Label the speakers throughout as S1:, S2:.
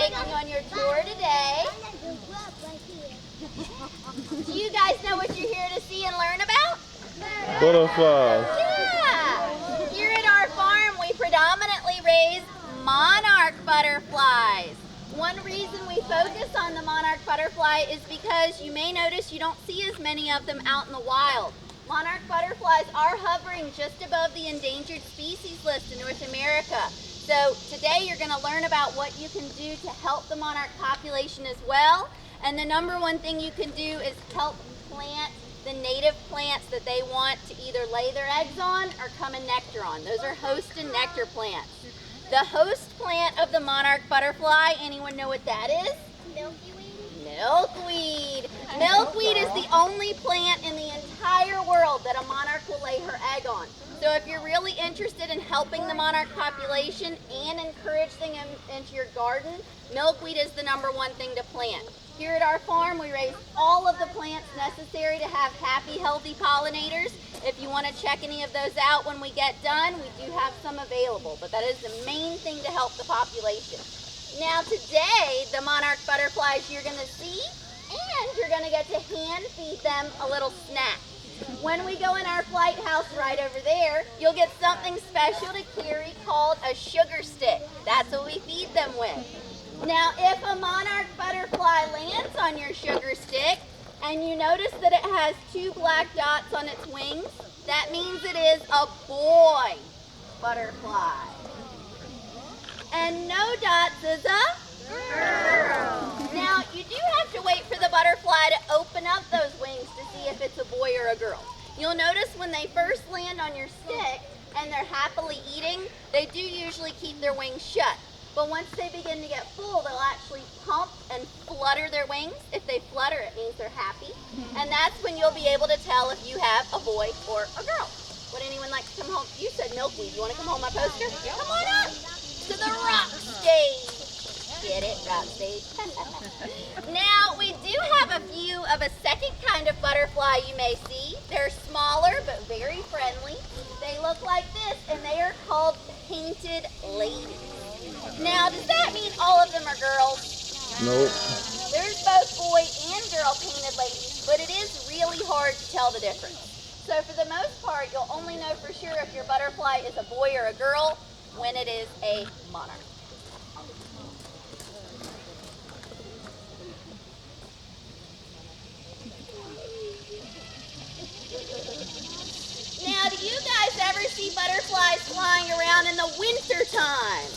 S1: taking you on your tour today. Do you guys know what you're here to see and learn about?
S2: Butterflies.
S1: Yeah! Here at our farm, we predominantly raise monarch butterflies. One reason we focus on the monarch butterfly is because you may notice you don't see as many of them out in the wild. Monarch butterflies are hovering just above the endangered species list in North America. So today you're going to learn about what you can do to help the monarch population as well. And the number one thing you can do is help plant the native plants that they want to either lay their eggs on or come and nectar on. Those are host and nectar plants. The host plant of the monarch butterfly, anyone know what that is? Milkweed. Milkweed. Milkweed is the only plant in the entire world that a monarch will lay her egg on. So if you're really interested in helping the monarch population and encouraging them into your garden, milkweed is the number one thing to plant. Here at our farm, we raise all of the plants necessary to have happy, healthy pollinators. If you want to check any of those out when we get done, we do have some available, but that is the main thing to help the population. Now today, the monarch butterflies you're going to see, and you're going to get to hand feed them a little snack. When we go in our flight house right over there, you'll get something special to carry called a sugar stick. That's what we feed them with. Now, if a monarch butterfly lands on your sugar stick and you notice that it has 2 black dots on its wings, that means it is a boy butterfly. And no dots is a girl. Now, you do have to wait for the butterfly to open up those wings to see if it's a boy or a girl. You'll notice when they first land on your stick and they're happily eating, they do usually keep their wings shut. But once they begin to get full, they'll actually pump and flutter their wings. If they flutter, it means they're happy. And that's when you'll be able to tell if you have a boy or a girl. Would anyone like to come home? You said milkweed. You want to come home my poster? Come on up to the rock stage. Get it? Rock stage. Now, we do have a view of a second kind of butterfly you may see. They're smaller but very friendly. They look like this, and they are called painted ladies. Now, does that mean all of them are girls?
S2: Nope.
S1: There's both boy and girl painted ladies, but it is really hard to tell the difference. So for the most part, you'll only know for sure if your butterfly is a boy or a girl when it is a monarch. Now, do you guys ever see butterflies flying around in the winter time?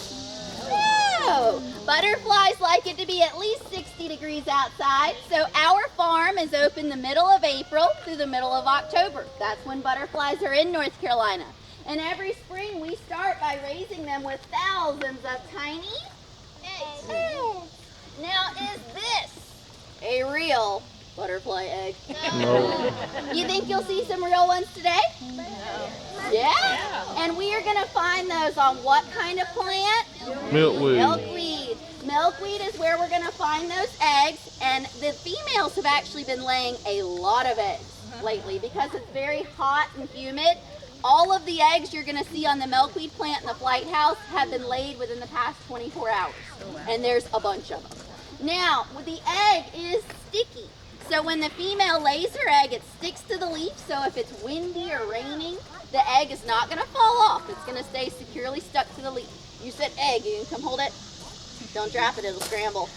S1: No! Butterflies like it to be at least 60 degrees outside, so our farm is open the middle of April through the middle of October. That's when butterflies are in North Carolina. And every spring we start by raising them with thousands of tiny eggs. Now, is this a real butterfly egg?
S2: No.
S1: You think you'll see some real ones today? Yeah? And we are going to find those on what kind of plant?
S2: Milkweed.
S1: Milkweed. Milkweed is where we're going to find those eggs, and the females have actually been laying a lot of eggs lately because it's very hot and humid. All of the eggs you're going to see on the milkweed plant in the flight house have been laid within the past 24 hours, and there's a bunch of them. Now, the egg is sticky. So when the female lays her egg, it sticks to the leaf, so if it's windy or raining, the egg is not going to fall off. It's going to stay securely stuck to the leaf. You said egg. You can come hold it. Don't drop it. It'll scramble.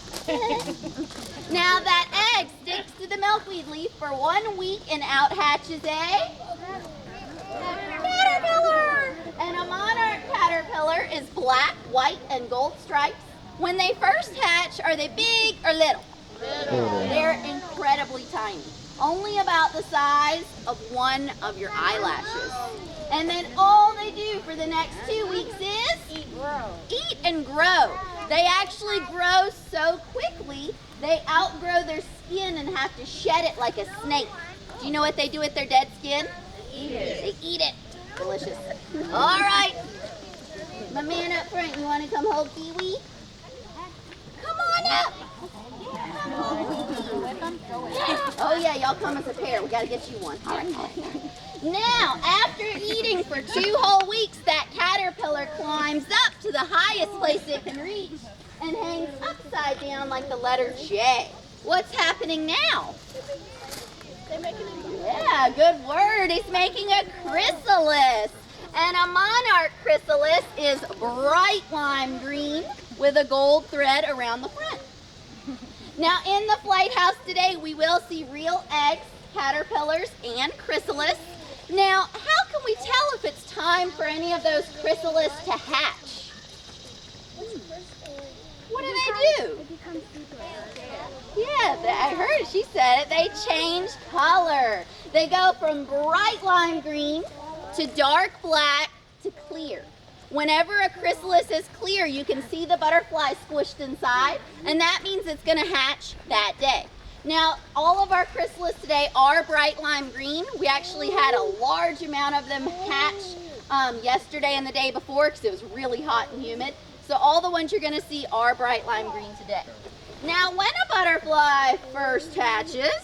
S1: Now that egg sticks to the milkweed leaf for 1 week and out hatches a caterpillar. And a monarch caterpillar is black, white, and gold stripes. When they first hatch, are they big or little? They're incredibly tiny, only about the size of one of your eyelashes. And then all they do for the next 2 weeks is eat and grow. They actually grow so quickly, they outgrow their skin and have to shed it like a snake. Do you know what they do with their dead skin? Eat it. They eat it. Delicious. All right. My man up front, you want to come hold Kiwi? Come on up. Oh yeah, y'all come as a pair. We gotta get you one. All right. Now, after eating for 2 whole weeks, that caterpillar climbs up to the highest place it can reach and hangs up upside down like the letter J. What's happening now? Yeah, good word. He's making a chrysalis. And a monarch chrysalis is bright lime green with a gold thread around the front. Now in the flight house today, we will see real eggs, caterpillars, and chrysalis. Now, how can we tell if it's time for any of those chrysalis to hatch? What do they do? Yeah, I heard she said it. They change color. They go from bright lime green to dark black to clear. Whenever a chrysalis is clear, you can see the butterfly squished inside, and that means it's going to hatch that day. Now, all of our chrysalis today are bright lime green. We actually had a large amount of them hatch yesterday and the day before because it was really hot and humid. So all the ones you're going to see are bright lime green today. Now, when a butterfly first hatches,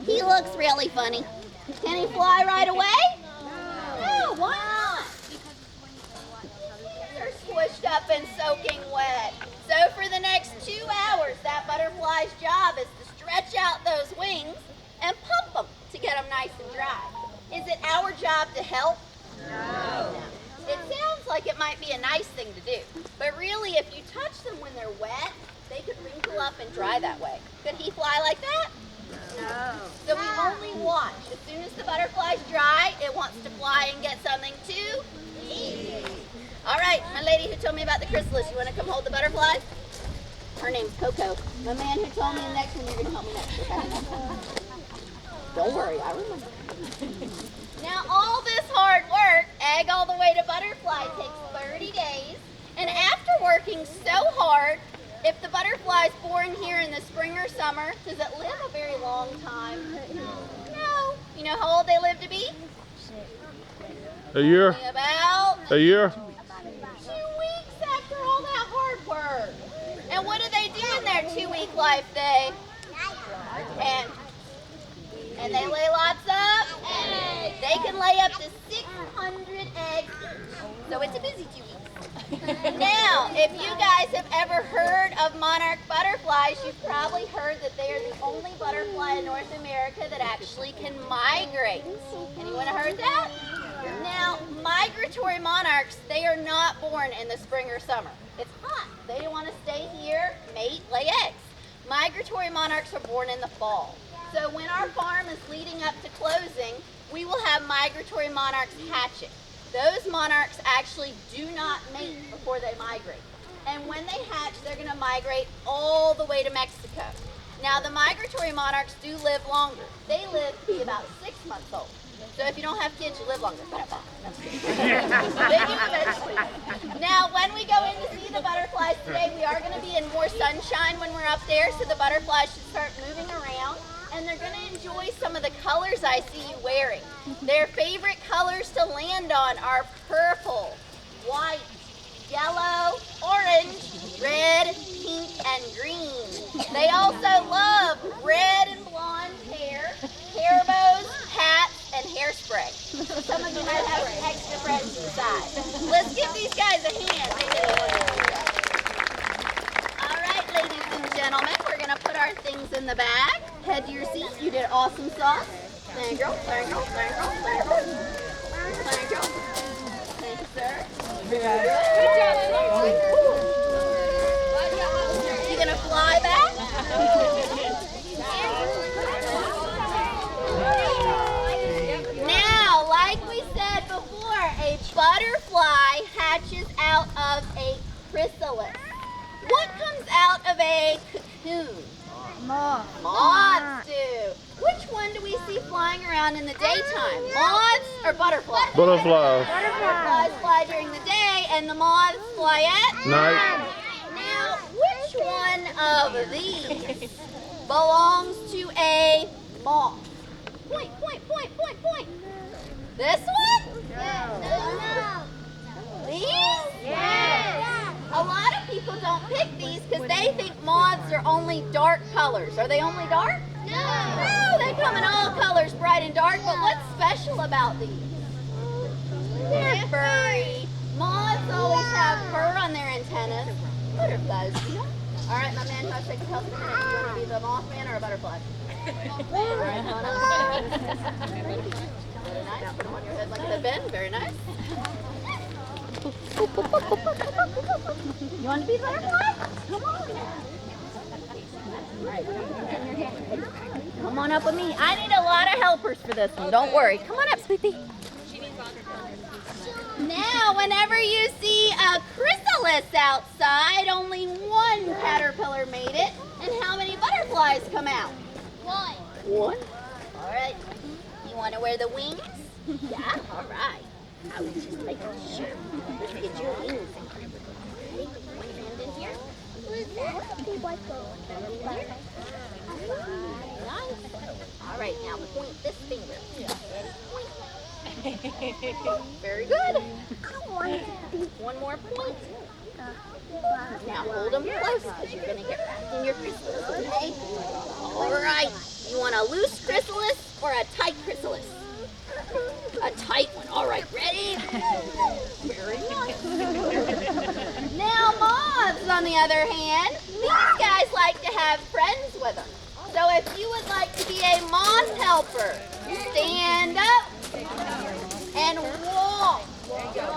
S1: he looks really funny. Can he fly right away? No, why not? They're squished up and soaking wet. So for the next 2 hours, that butterfly's job is to stretch out those wings and pump them to get them nice and dry. Is it our job to help? No. It sounds like it might be a nice thing to do, but really if you touch them when they're wet, they could wrinkle up and dry that way. Could he fly like that? No. So we only watch. As soon as the butterfly's dry, it wants to fly and get something to eat. All right, my lady who told me about the chrysalis, you want to come hold the butterflies? Her name's Coco. The man who told me the next one, you're going to help me next, okay? Don't worry, I remember. Now, all this hard work, egg all the way to butterfly, takes 30 days. And after working so hard, if the butterfly is born here in the spring or summer, does it live a very long time? No. You know how old they live to be?
S2: A year?
S1: About
S2: A year?
S1: 2 weeks after all that hard work. And what do they do in their 2-week life? And they lay lots of eggs. They can lay up to 600 eggs. So it's a busy 2 weeks. Now, if you guys have ever heard of monarch butterflies, you've probably heard that they are the only butterfly in North America that actually can migrate. Anyone heard that? Now, migratory monarchs, they are not born in the spring or summer. It's hot. They want to stay here, mate, lay eggs. Migratory monarchs are born in the fall. So when our farm is leading up to closing, we will have migratory monarchs hatching. Those monarchs actually do not mate before they migrate. And when they hatch, they're going to migrate all the way to Mexico. Now, the migratory monarchs do live longer. They live to be about 6 months old. So if you don't have kids, you live longer. They do eventually. Now, when we go in to see the butterflies today, we are going to be in more sunshine when we're up there, so the butterflies should start moving around. And they're going to enjoy some of the colors I see you wearing. Their favorite colors to land on are purple, white, yellow, orange, red, pink, and green. They also love red and blonde hair, hair bows, hats, and hairspray. Some of you might have extra friends inside. Let's give these guys a hand. All right, ladies and gentlemen, we're going to put our things in the bag. Head to your seat. You did awesome sauce. There you go. There you go. There you go. There you go. There you go. Thank you, sir. Good job. You gonna fly back? Now, like we said before, a butterfly hatches out of a chrysalis. What comes out of a cocoon? Moths do. Which one do we see flying around in the daytime? Moths or butterflies?
S2: Butterflies.
S1: Butterflies fly during the day and the moths fly at
S2: Night.
S1: Now, which one of these belongs to a moth? Point, point, point, point, point. This one? No. These? Yes. A lot of people don't pick these because they think moths are only dark colors. Are they only dark? No, they come in all colors, bright and dark, but what's special about these? They're furry. Moths always have fur on their antennas. Butterflies, you know? All right, my man, try to take the health in a minute. You want to be the mothman or a butterfly? All right, come on up. Very nice. Put them on your head like a headband. Very nice. You want to be the butterfly? Come on. All right. Come on up with me. I need a lot of helpers for this one. Don't worry. Come on up, sweetie. Now, whenever you see a chrysalis outside, only one caterpillar made it. And how many butterflies come out? One. All right. You want to wear the wings? Yeah. All right. I was just making sure. Let's get your wings. Ready? One hand in here. Nice. All right. Now point this finger. Very good. One more point. Now hold them close because you're going to get wrapped in your chrysalis, okay? All right. You want a loose chrysalis or a tight chrysalis? A tight one. All right. Ready? Very nice. Now moths, on the other hand, these guys like to have friends with them. So if you would like to be a moth helper, stand up and walk. Come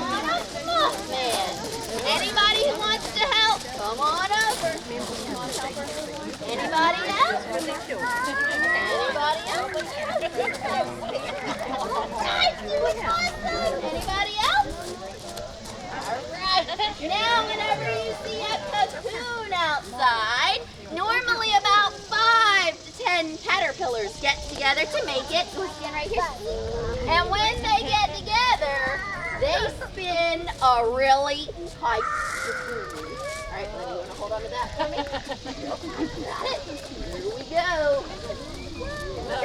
S1: on up, Mothman. Anybody who wants to help, come on over. Anybody else? Anybody else? Nice, you was awesome. Anybody else? Alright. Now whenever you see a cocoon outside, normally about 5 to 10 caterpillars get together to make it. Stand right here. And when they get together, they spin a really tight cocoon. Alright, then you want to hold on to that for me? Got it. Here we go. So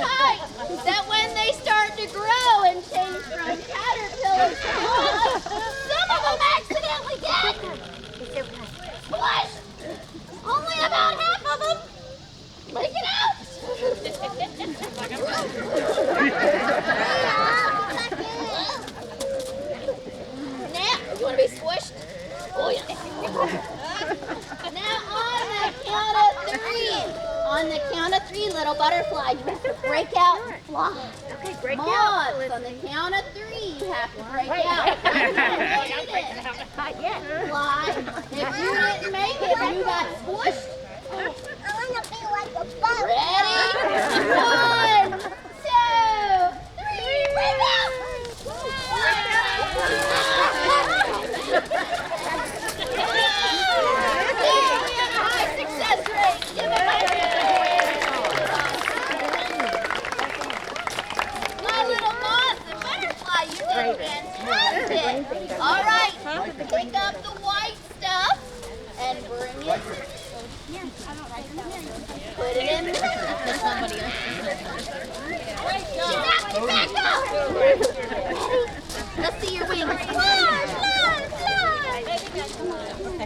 S1: tight that when they start to grow and change from caterpillars to moths, some of them accidentally get squished. Only about half of them make it out. Now, you want to be squished? Oh yeah. Now on the count of three, little butterfly, you have to break out and fly.
S3: Okay, break
S1: Moths,
S3: out.
S1: on the count of three, you have to break out.
S3: Not yet.
S1: Fly. If you didn't make it, you got squished.
S4: I want to be like a bug.
S1: Ready? 1, 2, 3, break out! Yeah, we had a high success rate. Give it a my little moths and butterfly, you did fantastic. All right, pick up the white stuff and bring it. Put it in there. Back up. Let's see your wings. Fly, fly, fly.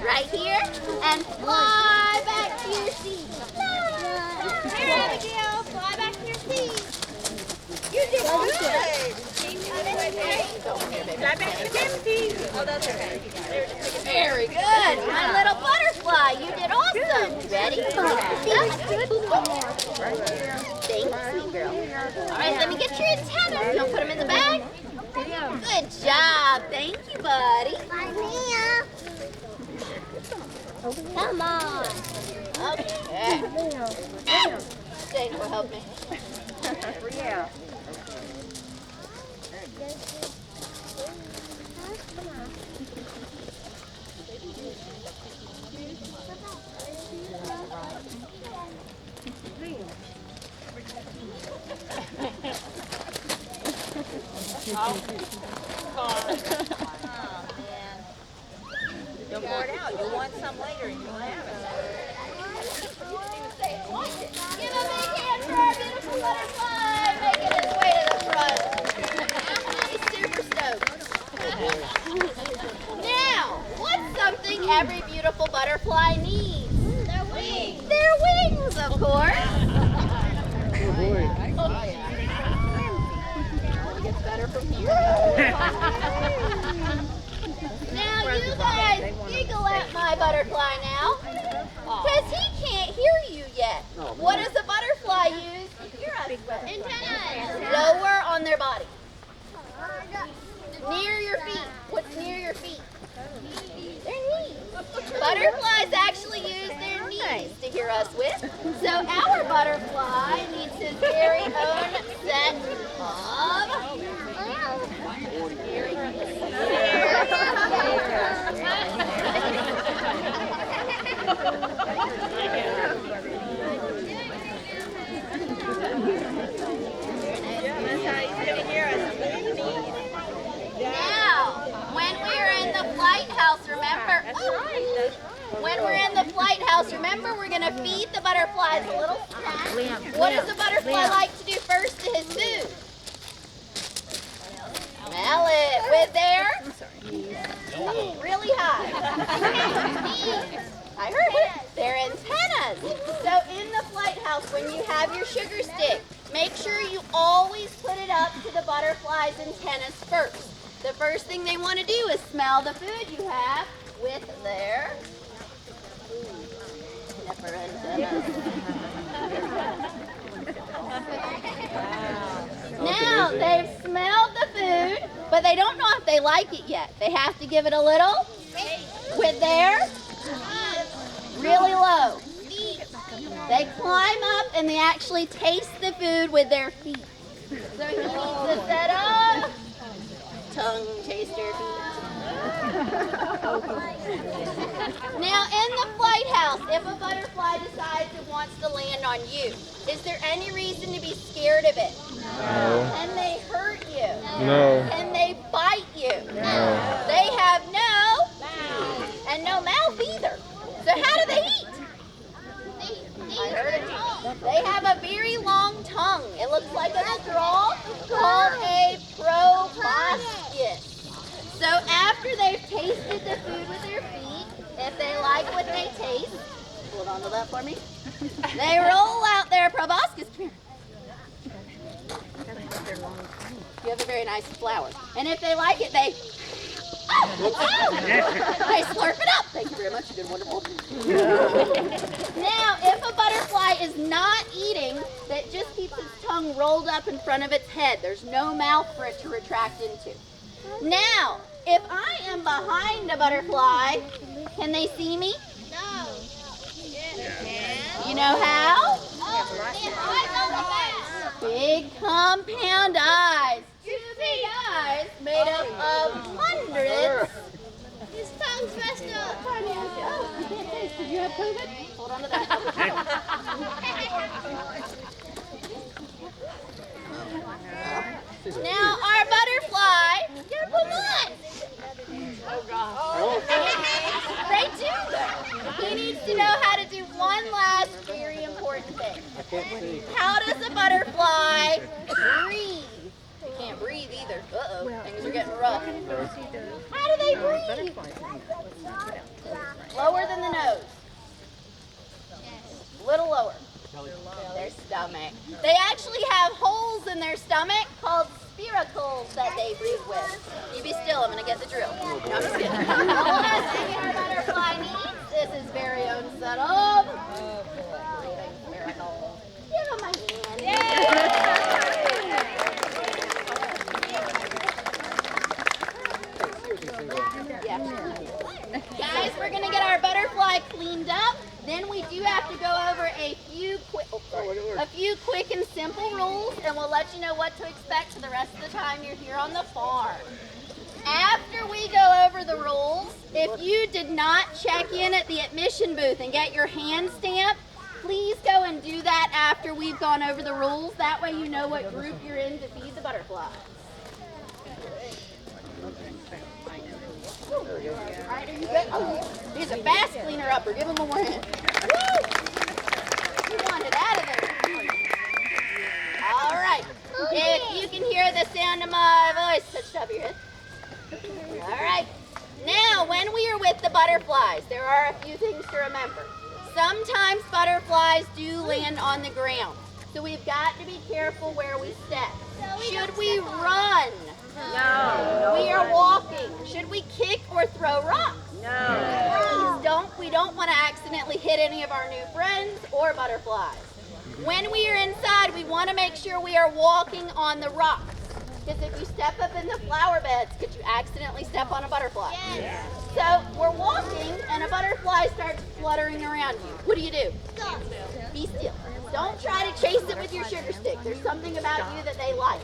S1: Right here and fly back to your seat. Fly. Here, Abigail, fly back to your seat. You did good.
S3: Fly back to Timothy. Oh, that's okay.
S1: Very good. My little butterfly, you did awesome. Ready? Thanks, sweet girl. All right, let me get your antennas. You want to put them in the bag? Good job. Thank you, buddy.
S4: Bye, Mia. Come on.
S1: Okay. Thanks for helping me.
S3: Yeah. Don't pour it out. You'll want some later and you'll have it.
S1: Give a big hand for our beautiful butterfly making his way to the front. He's super stoked. Now, what's something every beautiful butterfly needs? Their wings. Their wings, of course.
S2: Oh boy.
S1: Oh, yeah. from here. Now you guys giggle at my butterfly now, because he can't hear you yet. What does the butterfly use to hear us with? Antennas. Lower on their body. Near your feet. What's near your feet? Their knees. Butterflies actually use their knees to hear us with. So our butterfly needs his very own set of remember, we're going to feed the butterflies a little snack. What does the butterfly like to do first to his food? Smell it with their really high. I heard it. Their antennas. So in the flight house, when you have your sugar stick, make sure you always put it up to the butterfly's antennas first. The first thing they want to do is smell the food you have with their Now they've smelled the food, but they don't know if they like it yet. They have to give it a little with their really low. They climb up and they actually taste the food with their feet. So he needs to set up tongue taster feet. Now in the flight house, if a butterfly decides it wants to land on you, is there any reason to be scared of it?
S2: No.
S1: Can they hurt you?
S2: No.
S1: Can they bite you?
S2: No.
S1: They have no mouth. And no mouth either. So how do they eat? I heard it. They have a very long tongue. It looks like a straw called a proboscis. So after they've tasted the food with their feet, if they like what they taste, hold on to that for me, they roll out their proboscis. Come here. You have a very nice flower. And if they like it, they slurp it up. Thank you very much. You did wonderful. Now, if a butterfly is not eating, that just keeps its tongue rolled up in front of its head. There's no mouth for it to retract into. Now, if I am behind a butterfly, can they see me?
S4: No.
S1: You know how? Big compound eyes. Two big eyes made up of hundreds.
S4: His tongue's messed up.
S1: Oh, you can't taste. Did you have COVID? Hold on to that. Now our butterfly, get one on. Oh God. They do though. He needs to know how to do one last very important thing. How does a butterfly breathe? They can't breathe either. Uh-oh, things are getting rough. How do they breathe? Lower than the nose. A little lower. Their stomach. They actually have holes in their stomach called spiracles that they breathe with. You be still, I'm going to get the drill. No, I'm just kidding. The last thing our butterfly needs is his very own set of breathing spiracles. Give him a hand. Yeah. Guys, we're going to get our butterfly cleaned up. Then we do have to go over a few quick and simple rules, and we'll let you know what to expect for the rest of the time you're here on the farm. After we go over the rules, if you did not check in at the admission booth and get your hand stamped, please go and do that after we've gone over the rules. That way you know what group you're in to feed the butterflies. All right, are you good? Oh, he's a fast cleaner upper. Give him one more hand. Woo! You wanted out of there. All right. If you can hear the sound of my voice, touch the top of your head. All right. Now, when we are with the butterflies, there are a few things to remember. Sometimes butterflies do land on the ground, so we've got to be careful where we step. Should we run
S3: No.
S1: We are walking. Should we kick or throw rocks?
S3: No.
S1: Please don't. We don't want to accidentally hit any of our new friends or butterflies. When we are inside, we want to make sure we are walking on the rocks. Because if you step up in the flower beds, could you accidentally step on a butterfly?
S4: Yes.
S1: So we're walking and a butterfly starts fluttering around you. What do?
S4: Stop.
S1: Be still. Don't try to chase it with your sugar stick. There's something about you that they like.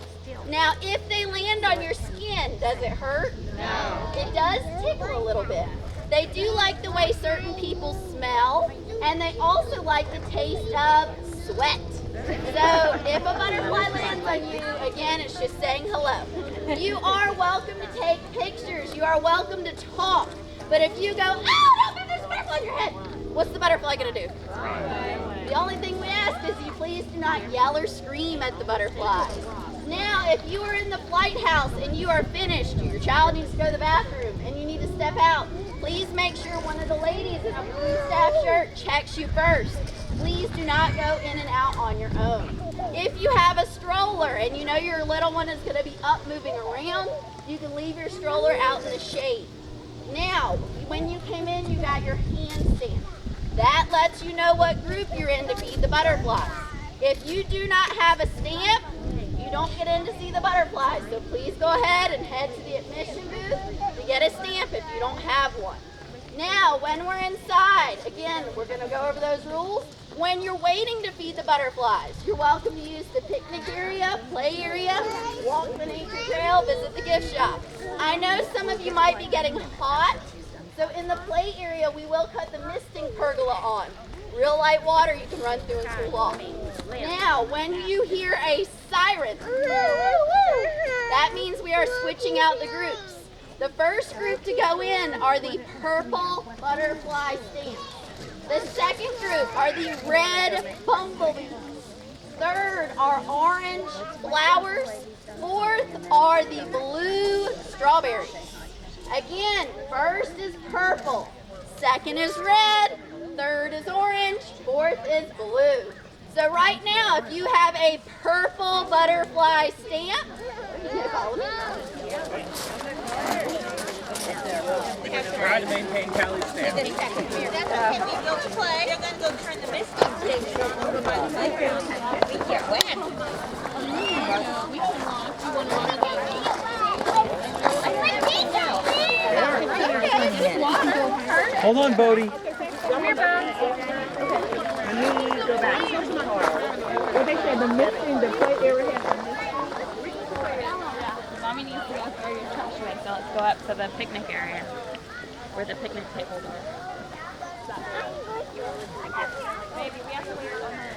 S1: Now, if they land on your skin, does it hurt?
S3: No.
S1: It does tickle a little bit. They do like the way certain people smell, and they also like the taste of sweat. So if a butterfly lands on you, again, it's just saying hello. You are welcome to take pictures. You are welcome to talk. But if you go, oh, no, there's a butterfly on your head, what's the butterfly going to do? The only thing we ask is you please do not yell or scream at the butterfly. Now, if you are in the flight house and you are finished, your child needs to go to the bathroom and you need to step out, please make sure one of the ladies in a blue staff shirt checks you first. Please do not go in and out on your own. If you have a stroller and you know your little one is going to be up moving around, you can leave your stroller out in the shade. Now, when you came in, you got your handstand. That lets you know what group you're in to feed the butterflies. If you do not have a stamp, you don't get in to see the butterflies. So please go ahead and head to the admission booth to get a stamp if you don't have one. Now, when we're inside, again, we're going to go over those rules. When you're waiting to feed the butterflies, you're welcome to use the picnic area, play area, walk the nature trail, visit the gift shop. I know some of you might be getting hot, so in the play area, we will cut the misting pergola on. Real light water you can run through and cool off. Now, when you hear a siren, that means we are switching out the groups. The first group to go in are the purple butterfly stamps. The second group are the red bumblebees. Third are orange flowers. Fourth are the blue strawberries. Again, first is purple, second is red, third is orange, fourth is blue. So right now, if you have a purple butterfly stamp, follow me.
S5: Try to maintain Callie's stamp.
S3: That's okay. We go to play. They're going to go turn the misting station over by the playground. We get wet.
S2: Hold on, Bodie.
S3: Come here, Bones. I need to go back to the car.
S6: Well, they said the misting, the play area has a misting.
S7: Mommy needs to go throw your trash away, so let's go up to the picnic area where the picnic tables are. Maybe we have to wait on her.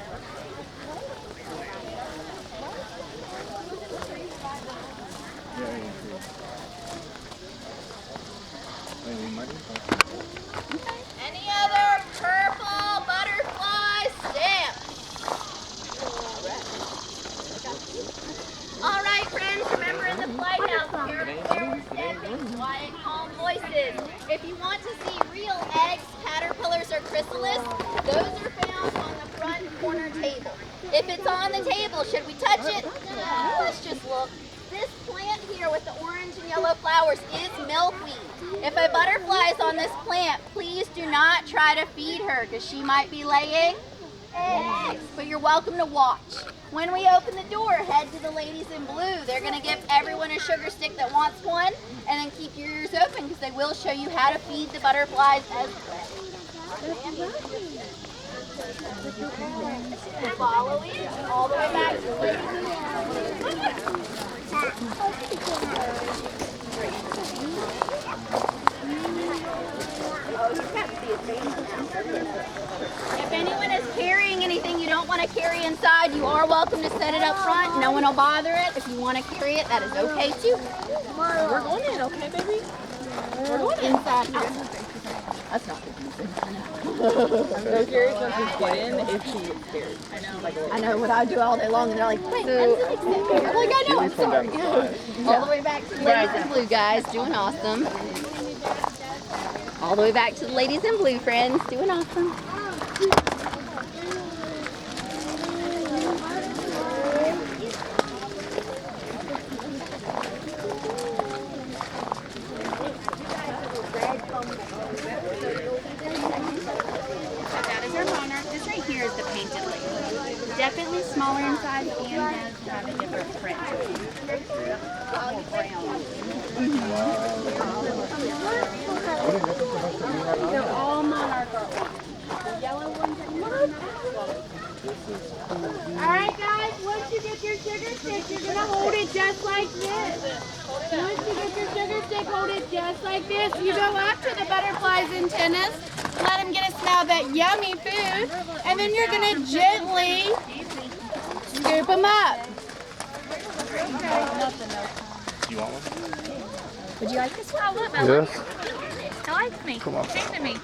S1: Any other purple butterfly stamps? All right, friends, remember in the playhouse, here we're stepping, quiet, calm voices. If you want to see real eggs, caterpillars, or chrysalis, those are found on the front corner table. If it's on the table, should we touch it? No, let's just look. This plant here with the orange and yellow flowers is milkweed. If a butterfly is on this plant, please do not try to feed her because she might be laying eggs, but you're welcome to watch. When we open the door, head to the ladies in blue. They're going to give everyone a sugar stick that wants one, and then keep your ears open because they will show you how to feed the butterflies as well. Follow it all the way back to the ladies in blue. If anyone is carrying anything you don't want to carry inside, you are welcome to set it up front. No one will bother it. If you want to carry it, that is okay too.
S6: We're going in, okay, baby?
S1: We're going inside. That's not good.
S6: I'm curious when she's get in if she is scared.
S1: I know what I do all day long, and they're like, wait, when's the next thing? I'm like, I know, I'm sorry. All the way back to the ladies in blue, guys, doing awesome. All the way back to the ladies in blue, friends, doing awesome.
S4: smaller in size and does have a different print. They're all monarch. The yellow ones are monarch. Alright guys, once you get your sugar stick, you're going to hold it just like this. Once you get your sugar stick, hold it just like this. You go up to the butterfly's antennas, let them get a smell of that yummy food, and then you're going to gently scoop them up.
S5: You want one?
S7: Would you like this one? Oh, look, Bella.
S2: Yes.
S7: It likes me.
S2: Come on.
S7: Came to me.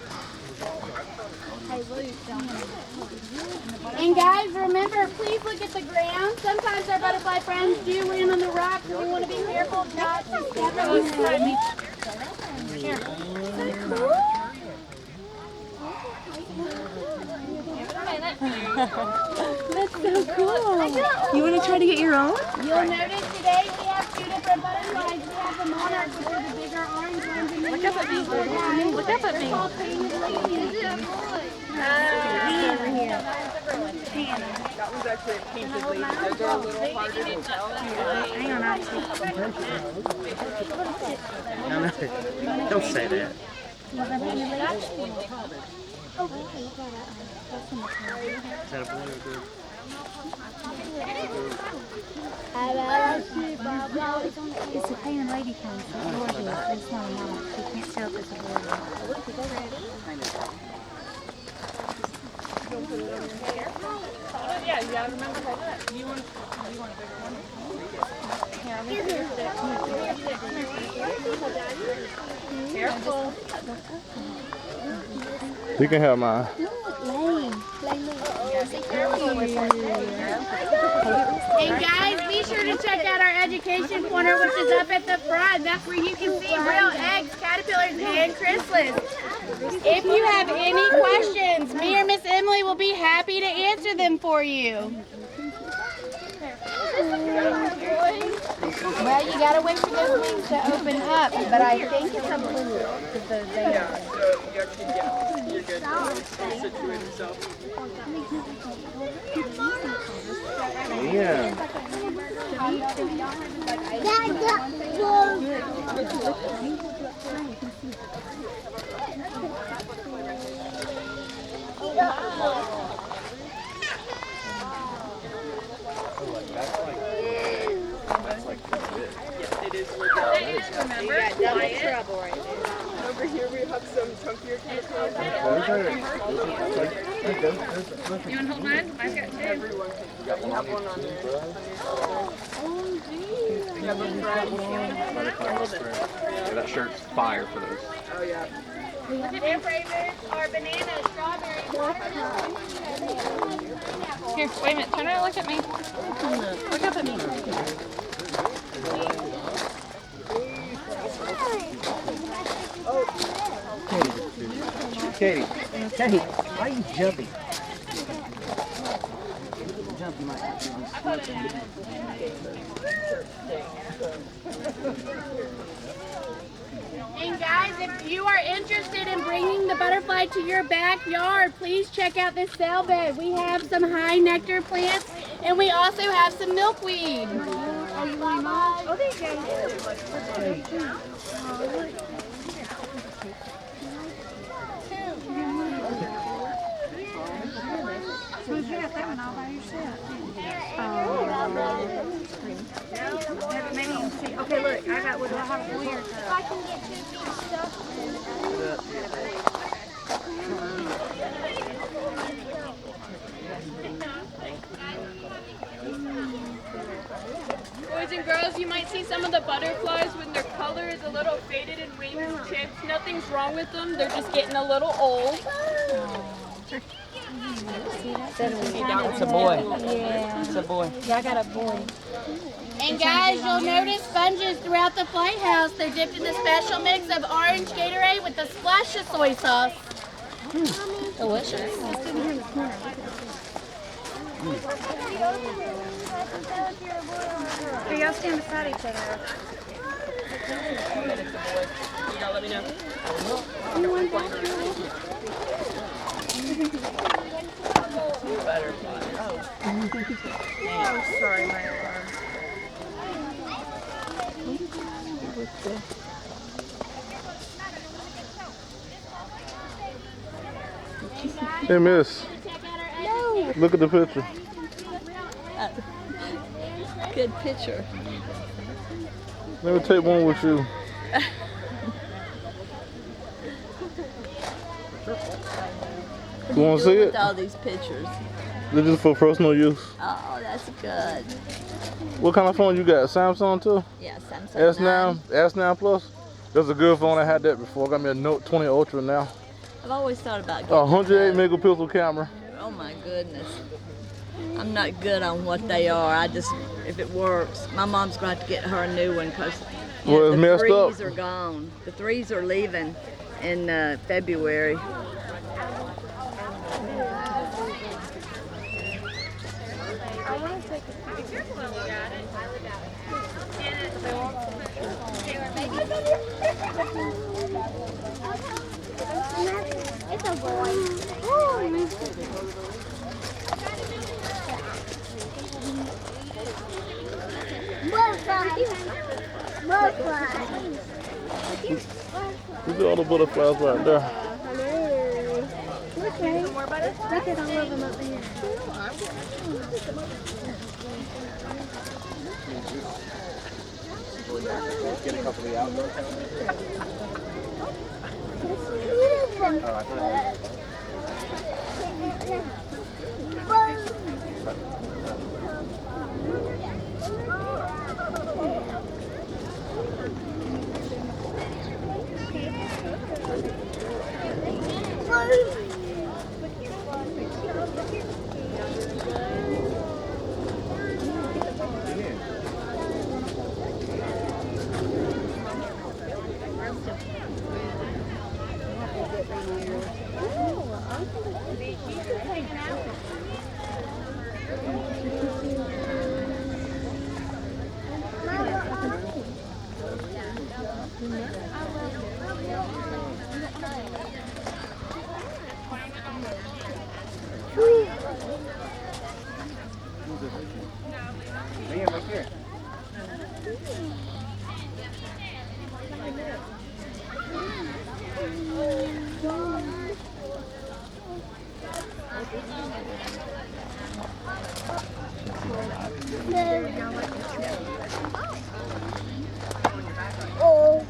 S4: And guys, remember, please look at the ground. Sometimes our butterfly friends do land on the rocks, and we want to be careful not to step on them. Here. That's so cool.
S6: You want to try to get your own?
S4: You'll notice today we have two different butterflies. We have the monarch, which are the bigger orange ones, and then
S7: Look up at me. Look up at me.
S4: called painted ladies.
S6: Over here. That one's actually a painted lady. Those are a little harder to tell.
S4: Hang on, I'll see.
S5: Don't say that. Is that a boy or a girl?
S4: It's a painted lady kind of thing. It's not a monarch. You can't tell if it's a boy or not.
S6: Yeah, you gotta remember that. You want a bigger one? Careful.
S2: You can have mine.
S4: And guys, be sure to check out our education corner, which is up at the front. That's where you can see real eggs, caterpillars, and chrysalids. If you have any questions, me or Miss Emily will be happy to answer them for you. Well, you gotta wait for those wings to open up, but I think it's a blue.
S6: Yeah, so you actually, you're good. Situate yourself.
S5: Yeah.
S6: It is legit.
S7: Remember?
S6: You got double trouble right there. Over here we have some chunkier caterpillars.
S7: You want to hold mine? I've got two.
S6: Everyone can. You have one on there. You have a
S5: Yeah, that shirt's fire for those.
S6: Oh yeah.
S4: Their favorites are banana, strawberry, watermelon.
S7: Here, wait a minute. Turn around and look at me. Look up at me.
S5: Katie, why are you jumping? Jumping like
S4: And guys, if you are interested in bringing the butterfly to your backyard, please check out this cell bed. We have some high nectar plants, and we also have some milkweed. Oh, you want mine? Oh, there you go. You got that one all by yourself. Maybe you can see. Okay, look, I got what I have weird. If I can get 2 feet stuff.
S8: Boys and girls, you might see some of the butterflies when their color is a little faded and wings and chips. Nothing's wrong with them. They're just getting a little old.
S6: It's a boy.
S4: Yeah.
S6: It's a boy.
S4: Yeah, I got a boy. And guys, you'll notice sponges throughout the flight house. They're dipped in the special mix of orange Gatorade with a splash of soy sauce.
S7: Delicious.
S4: Here, y'all stand beside each other.
S6: You gotta let me know. Butterfly. Oh. Oh, sorry, my alarm.
S2: Hey, miss.
S4: No.
S2: Look at the picture.
S3: Good picture.
S2: Let me take one with you. You want to see it?
S3: With all these pictures.
S2: This is for personal use.
S3: Oh, that's good.
S2: What kind of phone you got? Samsung too?
S3: Yeah, Samsung.
S2: S9, S9 Plus. That's a good phone. I had that before. I got me a Note 20 Ultra now.
S3: I've always thought about getting
S2: 108
S3: those.
S2: megapixel camera.
S3: Oh my goodness. I'm not good on what they are. I just, if it works, my mom's going to have to get her a new one because
S2: Well, it's
S3: the
S2: messed up.
S3: 3s are gone. The 3s are leaving in February.
S4: It's a boy.
S2: Look at all the butterflies right there.
S4: Okay. Look at all of them up there.
S5: Get a couple of the outdoor right here.
S4: Oh.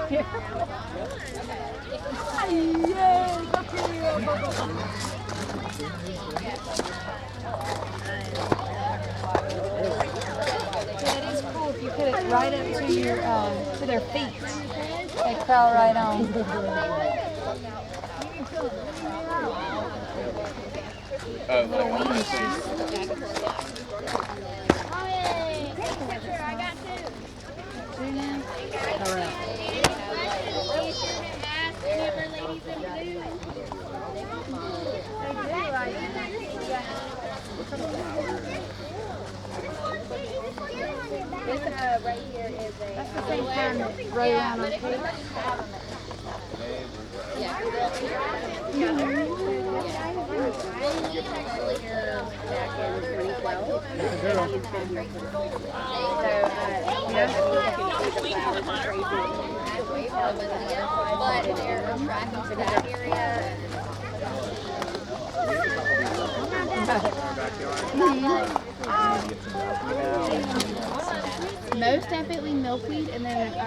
S9: It is cool if you put it right up to your to their feet. They crawl right on. Little wings.
S4: I got two.
S9: Two now? All right.
S4: This right here is a.
S9: That's the same time that right around our feet.
S1: But they're attracted to that area.
S4: most definitely milkweed, and then so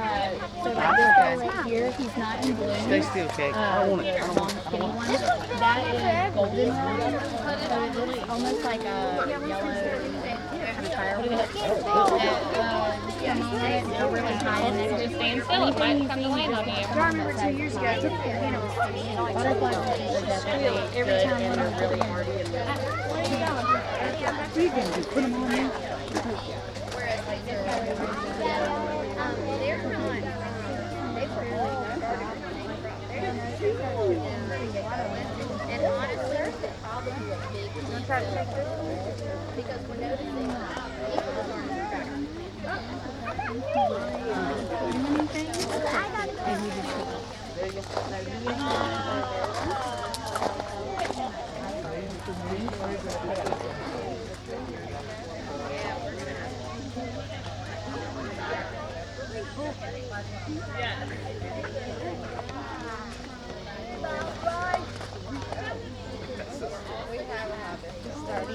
S4: like this guy right here, he's not in bloom.
S5: Stay still, Kate. I want it.
S4: Long skinny one. That is goldenrod. So it looks almost like a yellow kind of firewood. They're really high in there.
S7: Just stand still. It might come to land on you.
S4: I remember 2 years ago, butterflies are definitely every time they're really hardy.
S1: Put them on there. Whereas like they're not. And honestly, the problem with big because we're noticing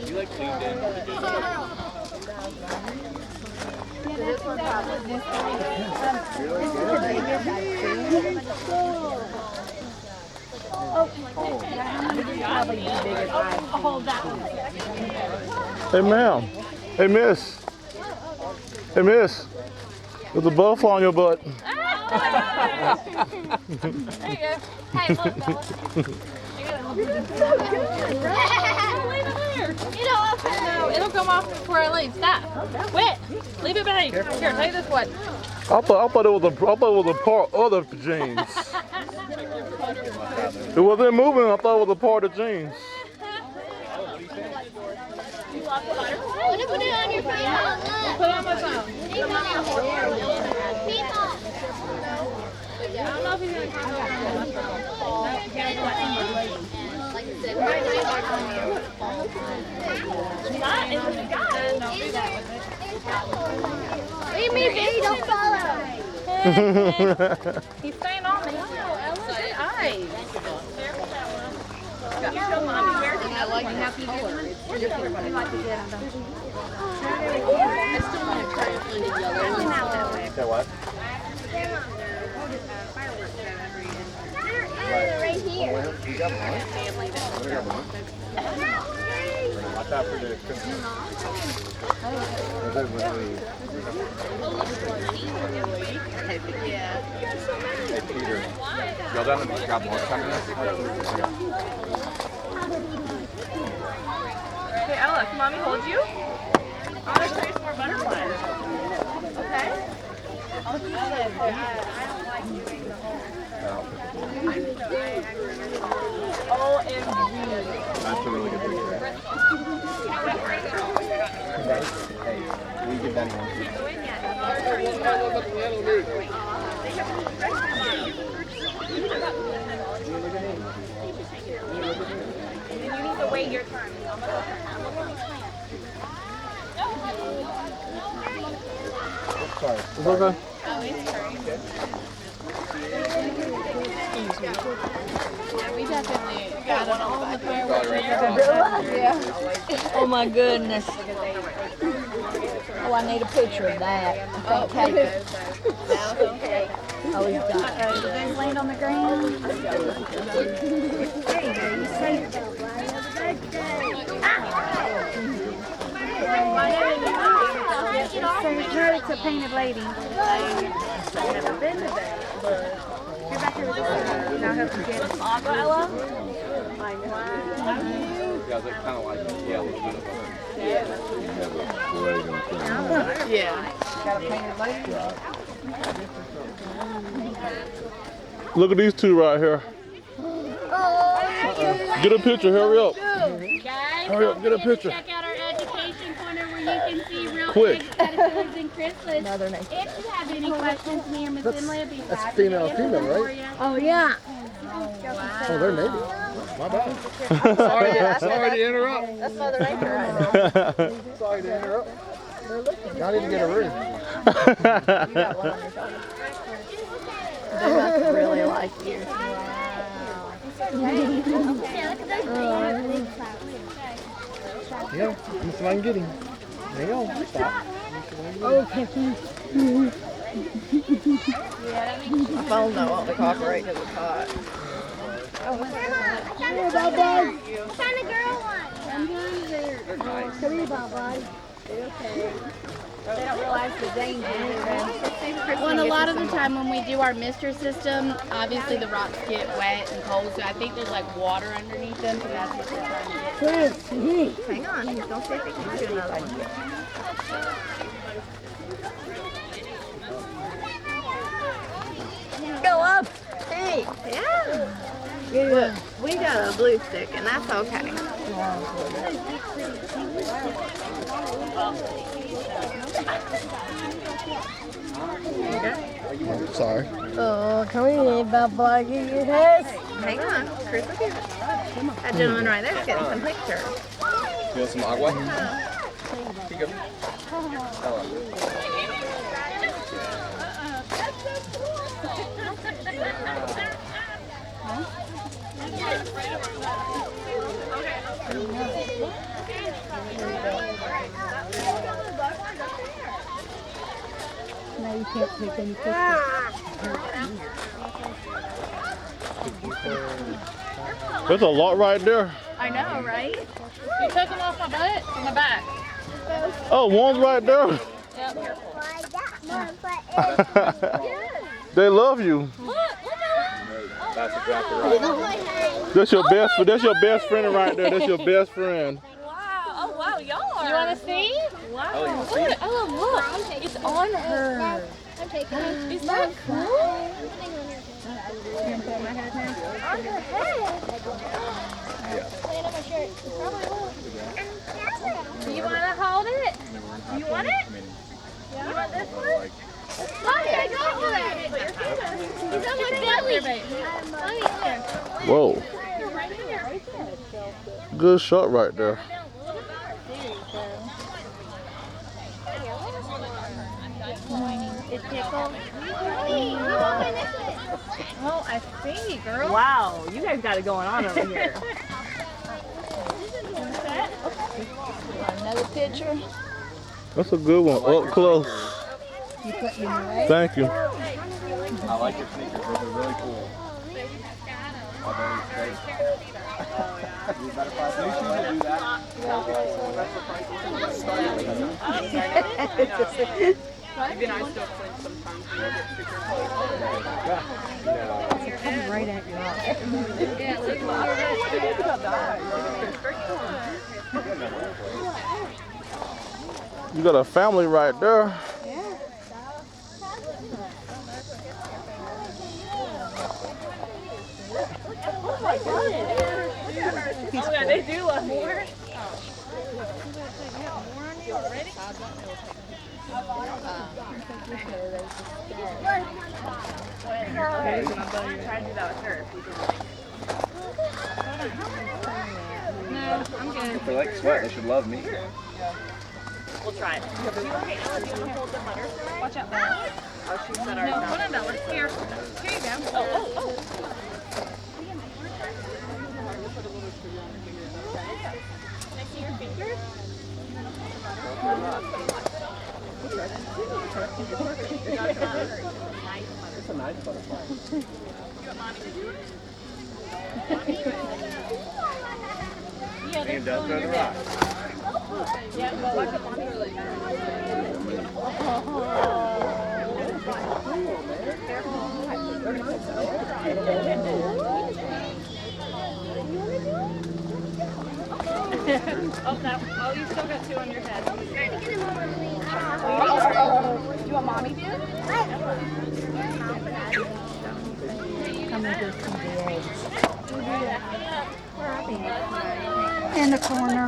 S5: You like tuned in?
S2: Hey, ma'am. Hey, miss. Hey, miss. There's a butterfly on your butt.
S7: There you go. Hey, look, Bella. No, it'll come off before I leave. Stop. Quit. Leave it behind. Here, take this one.
S2: I thought it was a part of the jeans. It wasn't moving. I thought it was a part of the jeans.
S4: What if we do it on your phone?
S7: Put it on my phone. I don't know if he's going to come over on my phone.
S1: like I said,
S7: Not in the sky. Don't do that with it.
S4: What do you mean, baby? Don't follow.
S7: He's staying on me. Ella's eyes. You show mommy where to go.
S9: I like how you color. Everybody like to get them.
S3: I still want to try to find a yellow one.
S2: Okay, what?
S4: Right here.
S2: You got one? Watch out for the... Hey, Peter. Y'all done got more coming up?
S8: Hey, Ella, can mommy hold you? I want to show you some more butterflies. Okay?
S2: That's a really good picture. Hey, will you give Danny one?
S8: You need to wait your turn.
S2: Sorry. It's okay.
S4: We definitely got all the fireworks.
S3: Oh my goodness. Oh, I need a picture of that. I can't take it. Oh, he's got it.
S4: Did they land on the ground? So no, it's a painted lady. I've never been to that. Go back here with this one. And I'll help you get it.
S8: Ella?
S2: Yeah, they're kind of like, yeah, a little bit of
S8: Yeah.
S9: Got a painted lady.
S2: Look at these two right here. Get a picture, hurry up.
S4: Guys,
S2: Hurry up, get a picture.
S4: check out our education corner where you can see real
S2: Quick.
S4: big caterpillars and chrysalis. If you have any questions, me or Miss Emily would be happy to answer them for you.
S9: Oh, yeah.
S2: Oh, they're native. My bad. Sorry to interrupt.
S3: That's Mother Nature right now.
S2: Sorry to interrupt. I need to get a room.
S3: They must really like you.
S2: Yeah, let me see if I can get him. There you go. Stop.
S9: Oh, Peppy.
S6: My phone don't want to cooperate because it's hot.
S4: I found a girl one.
S9: Come here, bud. They don't realize the danger.
S4: Well, and a lot of the time when we do our mister system, obviously the rocks get wet and cold, so I think there's like water underneath them, so that's what they're trying to get.
S6: Hang on, he's going to see if he can do another one. Go up. Hey, yeah. Look, we got a blue stick, and that's okay.
S2: Sorry.
S9: Oh, come here, Bubba. Give your head.
S6: Hang on, Chris will give it. That gentleman right there is getting some pictures.
S10: You want some agua? Here you go.
S9: Now you can't take any pictures.
S2: There's a lot right there.
S4: I know, right? You took them off my butt in the back.
S2: Oh, one's right there. They love you.
S10: That's exactly right.
S2: That's your best friend right there. That's your best friend.
S7: Wow. Oh, wow. Y'all are.
S4: You want to see?
S7: Wow.
S10: Oh, you
S7: Look.
S10: see?
S7: Oh, look. It's on her.
S4: I'm taking it.
S7: Is that cool?
S4: On her head. Land on my shirt.
S7: Do you want to hold it? You want it? You want this one? Mommy, I got one. He's on my belly.
S2: Whoa. Good shot right there.
S4: It tickles. Oh, I see, girl.
S6: Wow, you guys got it going on over here.
S9: Another picture.
S2: That's a good one. Up close.
S9: You put me right.
S2: Thank you.
S10: I like your sneakers. Those are really cool. Oh, very straight. You better find new shoes to do that.
S6: Even I still flinch sometimes when I get super cold.
S9: Come right at your eye.
S2: You got a family right there.
S6: Oh yeah, they do love more. Try to do that with her.
S4: No, I'm good.
S10: If they like sweat, they should love me.
S6: We'll try it.
S4: Watch out.
S6: Oh, she said
S4: No, hold on, Bella. Here. Here you go.
S6: Oh. Can I see your fingers?
S10: It's a nice butterfly.
S6: You want mommy to do it?
S4: Yeah,
S10: And does throw the rock.
S6: Yeah, well, watch it, mommy. Oh, you still got two on your head. Do you want mommy to?
S9: Come and go see the eggs. In the corner.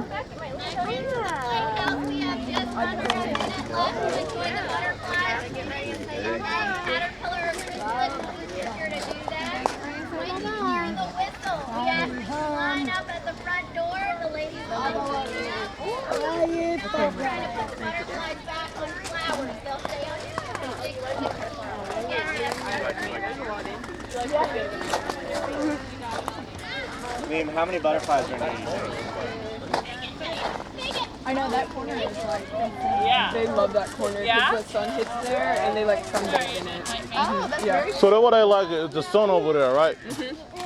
S1: Line up at the front door, the ladies all the way up. Trying to put the butterflies back on flowers. They'll stay on
S10: Ma'am, how many butterflies are in each?
S4: I
S9: I know that corner is like.
S8: Yeah.
S5: They love that corner because
S8: Yeah?
S5: the sun hits there and they like sunbathe in it.
S6: Oh, that's
S5: Yeah.
S6: very
S2: So that's what they like, is the sun over there, right?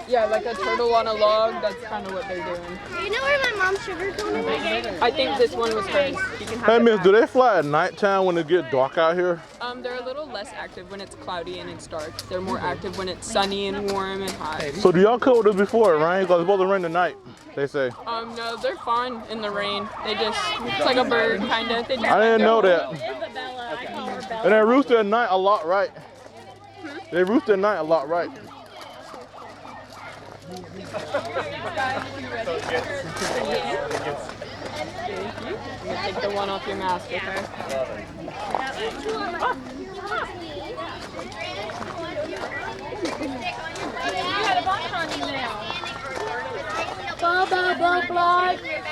S5: Yeah, like a turtle on a log, that's kind of what they're doing.
S4: Do you know where my mom's sugar cone is?
S5: I think this one was hers. You can have
S2: Hey,
S5: it
S2: miss,
S5: back.
S2: do they fly at nighttime when it get dark out here?
S5: They're a little less active when it's cloudy and it's dark. They're more active when it's sunny and warm and hot.
S2: So do y'all cover this before it rains? Because it's supposed to rain tonight, they say.
S5: No, they're fine in the rain. They just, it's like a bird kind of. They just
S2: I didn't know that.
S8: Isabella, I call her Bella.
S2: And they roost at night a lot, right? They roost at night a lot, right?
S5: I'm gonna take the one off your mask, okay?
S4: Butterfly.
S1: And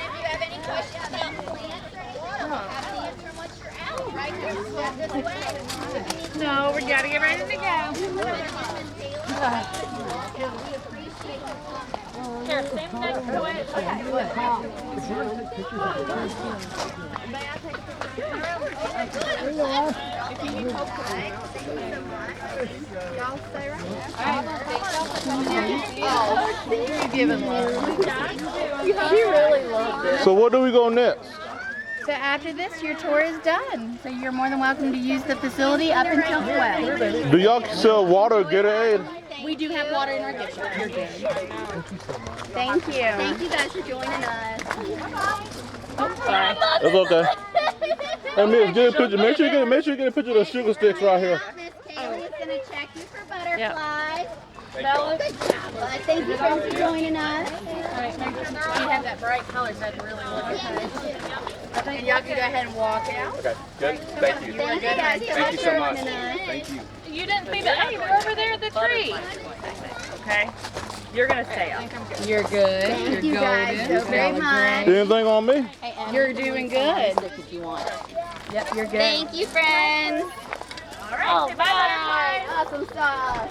S1: if you have any questions about plants or anything, I'll have the answer once you're out. Right here, step this way.
S4: No, we gotta get ready to go.
S8: Here, stand next to it.
S6: Y'all stay right
S2: So where do we go next?
S4: So after this, your tour is done. So you're more than welcome to use the facility up until 12.
S2: Do y'all sell water or Gatorade?
S4: We do have water in our gift shop. You're good. Thank you.
S1: Thank you guys for joining us.
S2: It's okay. Hey, miss, get a picture. Make sure you get a picture of the sugar sticks right here.
S1: Miss Kaylee's gonna check you for butterflies. Bella, good job, bud. Thank you friends for joining us.
S9: You have that bright color, so it's really okay. And y'all can go ahead and walk out.
S10: Okay, good. Thank you.
S1: Thank you guys so
S10: Thank
S1: much
S10: you
S1: for
S10: so much.
S1: joining us.
S10: Thank you.
S8: You didn't see the, hey, they're over there at the tree. Okay. You're gonna stay up.
S9: You're good.
S1: Thank you guys so very much.
S2: Anything on me?
S4: You're doing good.
S1: If you want.
S9: Yep, you're good.
S1: Thank you, friends.
S8: All right. Bye.
S1: Awesome sauce.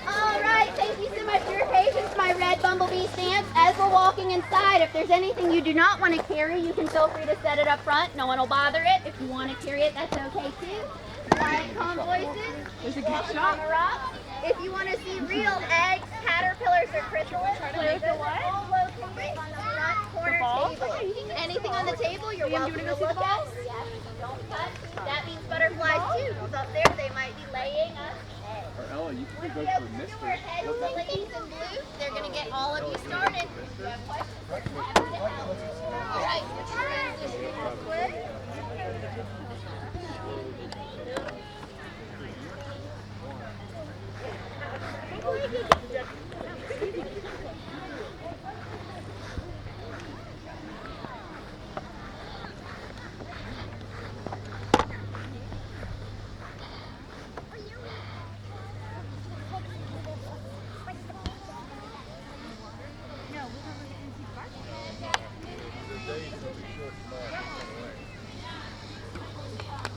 S1: All right, thank you so much for your patience, my red bumblebee stamps. As we're walking inside, if there's anything you do not want to carry, you can feel free to set it up front. No one will bother it. If you want to carry it, that's okay too. Quiet, calm voices. Walking on the rocks. If you want to see real eggs, caterpillars, or chrysalids, they're all located on the front corner table. Anything on the table, you're welcome to look at. Yes, don't touch. That means butterflies too. Because up there, they might be laying a egg.
S10: Or Ella, you can go
S1: Those
S10: for
S1: two
S10: Mister.
S1: are heads, ladies in blue. They're going to get all of you started. If you have questions, let's have them. All right, transition real quick.